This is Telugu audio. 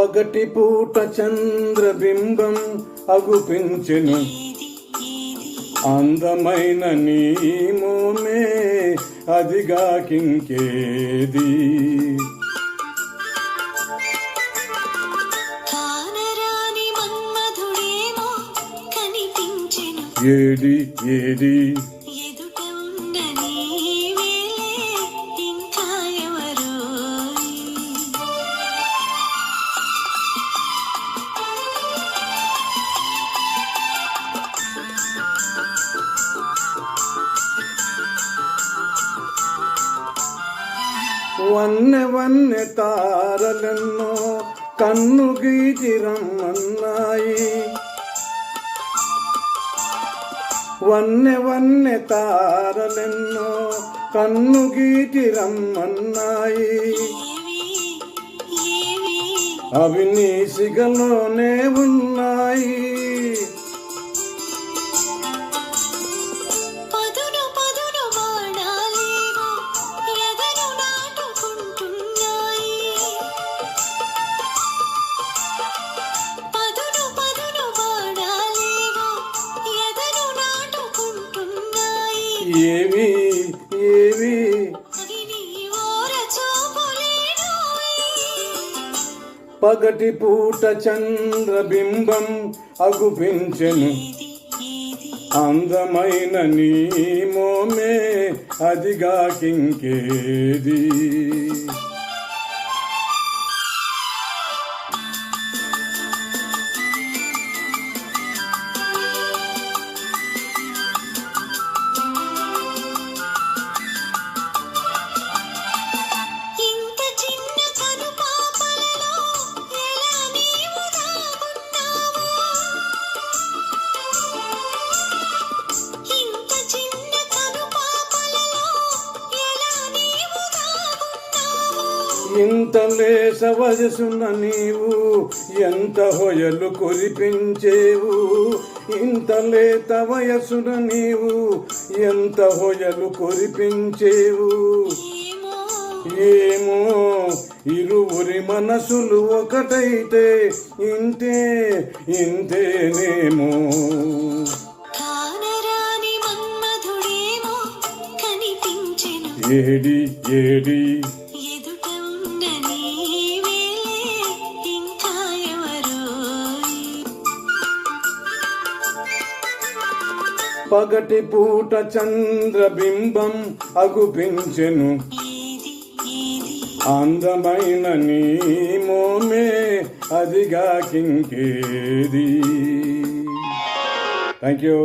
పగటి పూట చంద్రబింబం అగుపించెను అందమైన నీ మోమే అదిగా కింకేది ఏడి ఏడి వన్నె వన్నె తారలెన్నో కన్ను గీటి రమ్మన్నాయి వన్నె వన్నె తారలెన్నో కన్ను గీటి రమ్మన్నాయి అవి నీ సిగలోనే ఉన్నాయి ఏవి ఏవి పగటి పూట చంద్రబింబం అగుపించెను అందమైన నీ మోమే అదిగా కింకేది ఇంత లేస వయసున నీవు ఎంత హొయలు కురిపించేవు ఇంత లేత వయసున నీవు ఎంత హొయలు కురిపించేవు ఏమో ఇరువురి మనసులు ఒకటైతే ఇంతే ఇంతేనేమో ఏడి ఏడి పగటి పూట చంద్రబింబం అగుపించెను అందమైన నీ మోమే అదిగా కింకేది. Thank you.